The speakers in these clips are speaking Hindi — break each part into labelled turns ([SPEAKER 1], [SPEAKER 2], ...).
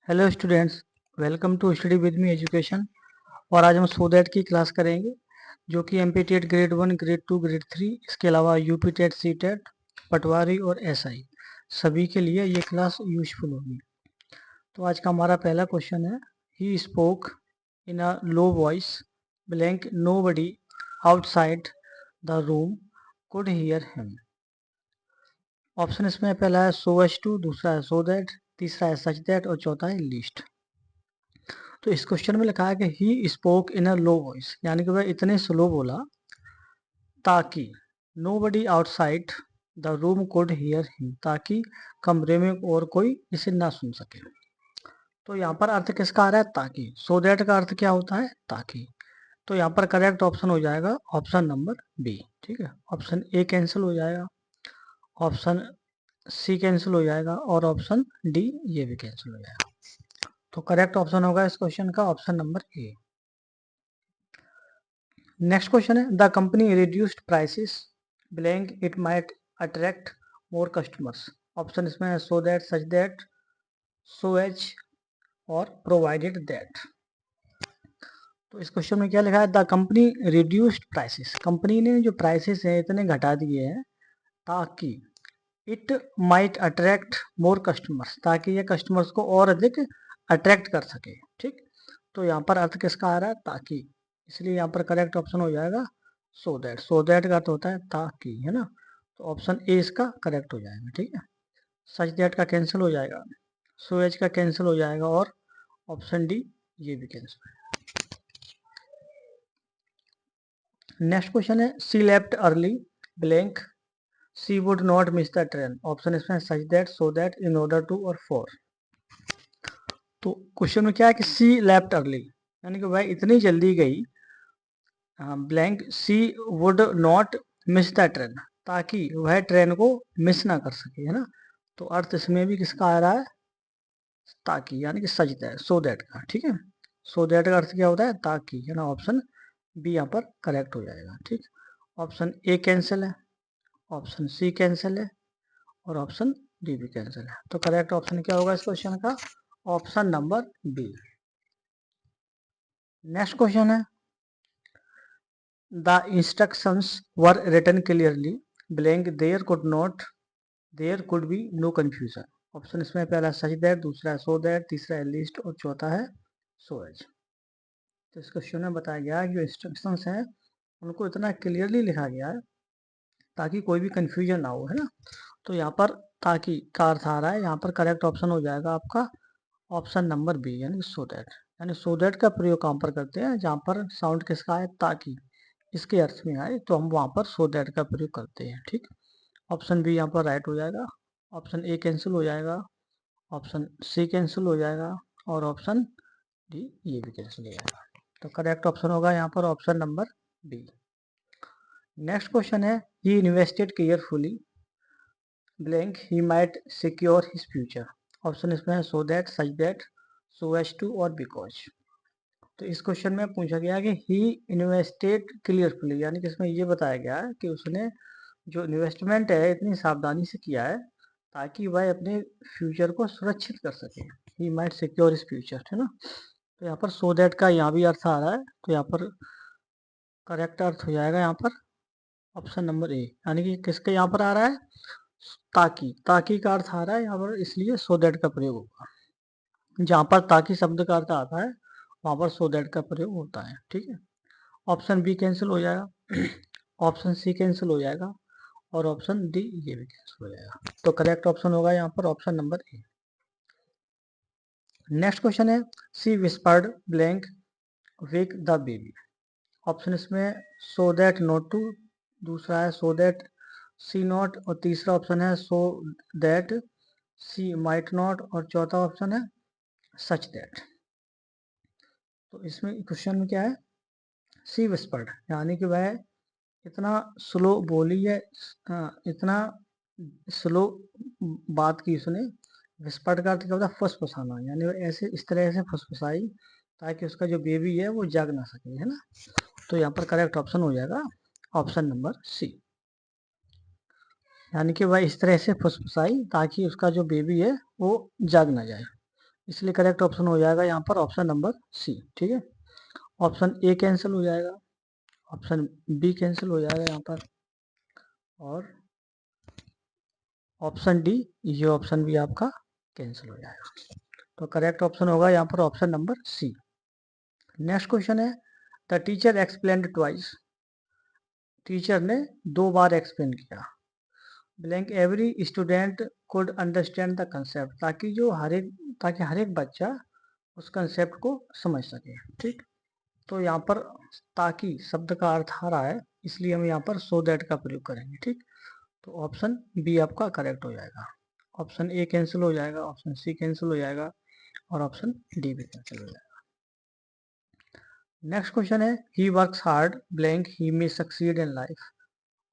[SPEAKER 1] Hello students, welcome to study with me education. और आज हम सो दैट की क्लास करेंगे जो कि M P TET grade 1, grade 2, grade 3, इसके अलावा UP TET, C TET, Patwari और एसआई सभी के लिए ये क्लास यूजफुल होगी। तो आज का हमारा पहला क्वेश्चन है, he spoke in a low voice blank nobody outside the room could hear him. Option इसमें पहला है सो एज टू, दूसरा है सो दैट, तीसरा है सच दैट और चौथा है लीस्ट। तो इस क्वेश्चन में लिखा है कि ही spoke in a low voice, यानी कि वह इतने स्लो बोला ताकि nobody outside the room could hear him, ताकि कमरे में और कोई इसे ना सुन सके। तो यहाँ पर अर्थ किसका आ रहा है? ताकि। सो दैट का अर्थ क्या होता है? ताकि। तो यहाँ पर करेक्ट ऑप्शन हो जाएगा ऑप्शन नंबर बी। ठीक है, ऑप्शन ए कैंसिल हो जाएगा, ऑप्शन सी कैंसिल हो जाएगा और ऑप्शन डी ये भी कैंसिल हो जाएगा। तो करेक्ट ऑप्शन होगा इस क्वेश्चन का option number A. Next question है, the company reduced prices blank it might attract more customers. Option इसमें है so that, such that, so as और प्रोवाइडेड दैट। तो इस क्वेश्चन में क्या लिखा है? The company reduced prices, company ने जो प्राइसेस हैं इतने घटा दिए हैं ताकि it might attract more customers, ताकि ये कस्टमर्स को और अधिक अट्रैक्ट कर सके। ठीक, तो यहाँ पर अर्थ किसका आ रहा है? ताकि। इसलिए यहाँ पर करेक्ट ऑप्शन हो जाएगा सो दैट। सो दैट का अर्थ होता है ताकि, है ना। तो ऑप्शन ए इसका करेक्ट हो जाएगा। ठीक है, सच दैट का कैंसिल हो जाएगा, सो एज का कैंसिल हो जाएगा और ऑप्शन डी ये भी कैंसिल हो जाएगा। नेक्स्ट क्वेश्चन है, she left early blank she would not miss the train. Option इसमें such that, so that, in order to और फॉर। तो क्वेश्चन में क्या है कि सी लेफ्ट अर्ली, यानी कि वह इतनी जल्दी गई, blank she would not miss the train, ताकि वह ट्रेन को मिस ना कर सके, है ना। तो अर्थ इसमें भी किसका आ रहा है? ताकि, यानी कि सच दैट, सो दैट का। ठीक है, सो दैट का अर्थ क्या होता है? ताकि, है ना। ऑप्शन बी यहाँ पर करेक्ट हो जाएगा। ठीक, ऑप्शन ए कैंसिल है, ऑप्शन सी कैंसिल है और ऑप्शन डी भी कैंसिल है। तो करेक्ट ऑप्शन क्या होगा इस क्वेश्चन का? Option number B. Next question है, the instructions were written clearly blank there could be no confusion. Option इसमें पहला सच दैट, दूसरा है सो दैट, तीसरा है लिस्ट और चौथा है सो एज। तो इस क्वेश्चन में बताया गया है कि जो इंस्ट्रक्शंस हैं उनको इतना क्लियरली लिखा गया है ताकि कोई भी कंफ्यूजन ना हो, है ना। तो यहाँ पर ताकि का अर्थ आ रहा है, यहाँ पर करेक्ट ऑप्शन हो जाएगा आपका ऑप्शन नंबर बी, यानी सो दैट। यानी सो दैट का प्रयोग कहाँ पर करते हैं? जहाँ पर साउंड किसका आए? ताकि इसके अर्थ में आए तो हम वहाँ पर सो दैट का प्रयोग करते हैं। ठीक, ऑप्शन बी यहाँ पर राइट हो जाएगा, ऑप्शन ए कैंसिल हो जाएगा, ऑप्शन सी कैंसिल हो जाएगा और ऑप्शन डी ये भी कैंसिल हो जाएगा। तो करेक्ट ऑप्शन होगा यहाँ पर option number B. Next question है, he invested carefully blank he might secure his future. Option इसमें है so that, such that, so as to और बिकॉज। तो इस क्वेश्चन में पूछा गया कि ही इन्वेस्टेड क्लियरफुली, यानी कि इसमें ये बताया गया है कि उसने जो इन्वेस्टमेंट है इतनी सावधानी से किया है ताकि वह अपने फ्यूचर को सुरक्षित कर सके। ही माइट सिक्योर हिज फ्यूचर, है ना। तो यहाँ पर सो दैट का यहाँ भी अर्थ आ रहा है, तो यहाँ पर करेक्ट अर्थ हो जाएगा यहाँ पर ऑप्शन नंबर ए, यानी कि किसके यहाँ पर आ रहा है? ताकि। ताकि का अर्थ आ रहा है यहाँ पर, इसलिए सो दैट का प्रयोग होगा। जहाँ पर ताकि शब्द का अर्थ आता है वहाँ पर सो दैट का प्रयोग होता है। ठीक है, ऑप्शन बी कैंसिल हो जाएगा, ऑप्शन सी कैंसिल हो जाएगा और ऑप्शन डी ये भी कैंसिल हो जाएगा। तो करेक्ट ऑप्शन होगा यहाँ पर option number A. Next question है, she whispered blank wake the baby. Option इसमें सो दैट नॉट टू, दूसरा है सो दैट सी नॉट और तीसरा ऑप्शन है so that she might not और चौथा ऑप्शन है सच दैट। तो इसमें क्वेश्चन में क्या है? सी विस्पर्ड, यानी कि वह इतना स्लो बोली है, इतना स्लो बात की उसने। विस्पर्ड का अर्थ क्या होता है? फुसफुसाना, यानी वो ऐसे इस तरह से फुसफुसाई ताकि उसका जो बेबी है वो जाग ना सके, है ना। तो यहाँ पर करेक्ट ऑप्शन हो जाएगा ऑप्शन नंबर सी, यानी कि वह इस तरह से फुसफुसाई ताकि उसका जो बेबी है वो जाग ना जाए। इसलिए करेक्ट ऑप्शन हो जाएगा यहाँ पर ऑप्शन नंबर सी। ठीक है, ऑप्शन ए कैंसिल हो जाएगा, ऑप्शन बी कैंसिल हो जाएगा यहाँ पर, और ऑप्शन डी, ये ऑप्शन भी आपका कैंसिल हो जाएगा। तो करेक्ट ऑप्शन होगा यहाँ पर option number C. Next question है, the teacher explained twice. Teacher ने 2 बार एक्सप्लेन किया। Blank every student could understand the concept, ताकि हर एक बच्चा उस कंसेप्ट को समझ सके। ठीक, तो यहाँ पर ताकि शब्द का अर्थ आ रहा है, इसलिए हम यहाँ पर सो दैट का प्रयोग करेंगे। ठीक, तो ऑप्शन बी आपका करेक्ट हो जाएगा। ऑप्शन ए कैंसिल हो जाएगा, ऑप्शन सी कैंसिल हो जाएगा, और ऑप्शन डी भी कैंसिल हो जाएगा। नेक्स्ट क्वेश्चन है, he works hard blank he may succeed in life.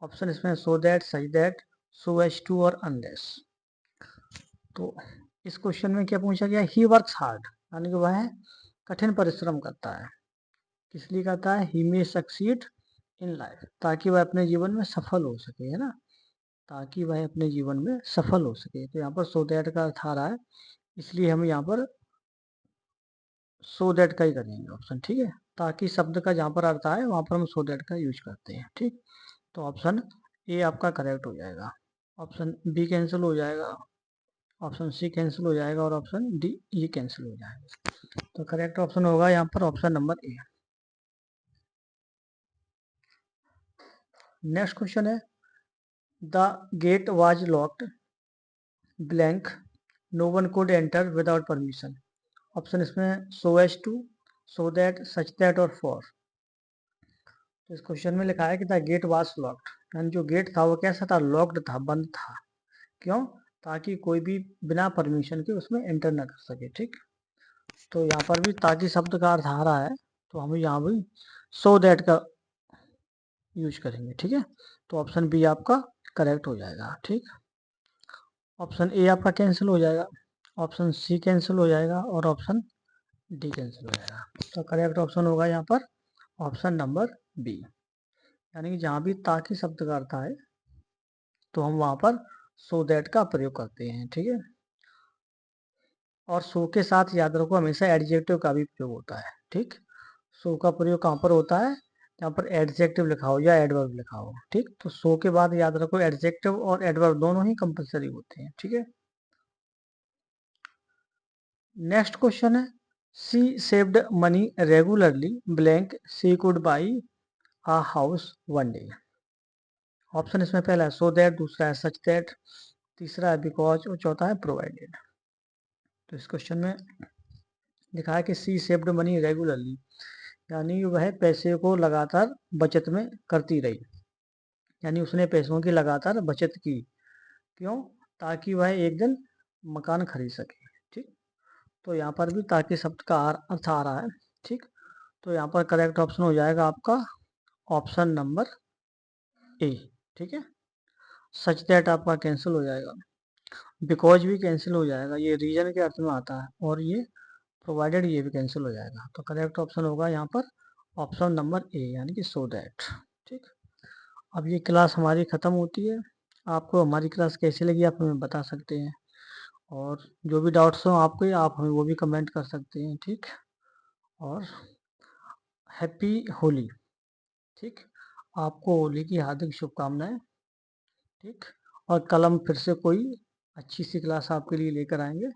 [SPEAKER 1] Option इसमें so that, such that, so as to और अनलेस। तो इस क्वेश्चन में क्या पूछा गया, ही वर्क्स हार्ड यानी कि वह कठिन परिश्रम करता है। किस लिए करता है, ही मे सक्सीड इन लाइफ, ताकि वह अपने जीवन में सफल हो सके, है ना, ताकि वह अपने जीवन में सफल हो सके। तो यहाँ पर सो दैट का अर्थ आ रहा है, इसलिए हम यहाँ पर सो दैट का ही करेंगे ऑप्शन। ठीक है, ताकि शब्द का जहाँ पर अर्थ आए वहाँ पर हम सो दैट का यूज करते हैं। ठीक, तो ऑप्शन ए आपका करेक्ट हो जाएगा, ऑप्शन बी कैंसिल हो जाएगा, ऑप्शन सी कैंसिल हो जाएगा, और ऑप्शन डी ये कैंसिल हो जाएगा। तो करेक्ट ऑप्शन होगा यहाँ पर option number A. Next question है, the gate was locked blank no one could enter without permission. Option इसमें so as to, so that, such that, और फॉर। तो इस क्वेश्चन में लिखा है कि द गेट वाज लॉक्ड, यानी जो गेट था वो कैसा था, लॉक्ड था, बंद था। क्यों, ताकि कोई भी बिना परमिशन के उसमें एंटर ना कर सके। ठीक, तो यहाँ पर भी ताकि शब्द का अर्थ आ रहा है, तो हम यहाँ भी सो दैट का यूज करेंगे। ठीक है, तो ऑप्शन बी आपका करेक्ट हो जाएगा। ठीक, ऑप्शन ए आपका कैंसिल हो जाएगा, ऑप्शन सी कैंसिल हो जाएगा, और ऑप्शन डी कैंसिल हो जाएगा। तो करेक्ट ऑप्शन होगा यहाँ पर ऑप्शन नंबर बी, यानी कि जहाँ भी ताकि शब्द का अर्थ आए तो हम वहाँ पर सो दैट का प्रयोग करते हैं। ठीक है, और सो के साथ याद रखो हमेशा एडजेक्टिव का भी प्रयोग होता है। ठीक, सो का प्रयोग कहाँ पर होता है, जहाँ पर एडजेक्टिव लिखा हो या एडवर्ब लिखा हो। ठीक, तो सो के बाद याद रखो एडजेक्टिव और एडवर्ब दोनों ही कंपलसरी होते हैं। ठीक है, नेक्स्ट क्वेश्चन है, she saved money regularly blank she could buy a house one day. Option इसमें पहला है सो दैट, दूसरा है सच दैट, तीसरा है बिकॉज, और चौथा है प्रोवाइडेड। तो इस क्वेश्चन में लिखा है कि सी सेव्ड मनी रेगुलरली, यानी वह पैसे को लगातार बचत में करती रही, यानी उसने पैसों की लगातार बचत की। क्यों, ताकि वह एक दिन मकान खरीद सके। ठीक, तो यहाँ पर भी ताकि शब्द का अर्थ आ रहा है। ठीक, तो यहाँ पर करेक्ट ऑप्शन हो जाएगा आपका ऑप्शन नंबर ए। ठीक है, सच दैट आपका कैंसिल हो जाएगा, बिकॉज भी कैंसिल हो जाएगा, ये रीजन के अर्थ में आता है, और ये प्रोवाइडेड ये भी कैंसिल हो जाएगा। तो करेक्ट ऑप्शन होगा यहाँ पर ऑप्शन नंबर ए, यानी कि सो दैट। ठीक, अब ये क्लास हमारी ख़त्म होती है। आपको हमारी क्लास कैसी लगी आप हमें बता सकते हैं, और जो भी डाउट्स हो आपके आप हमें वो भी कमेंट कर सकते हैं। ठीक, और हैप्पी होली। ठीक, आपको होली की हार्दिक शुभकामनाएं। ठीक, और कल हम फिर से कोई अच्छी सी क्लास आपके लिए लेकर आएंगे।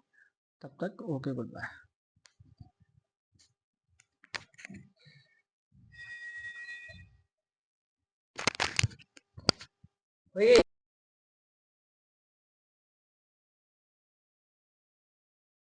[SPEAKER 1] तब तक ओके, गुड बाय।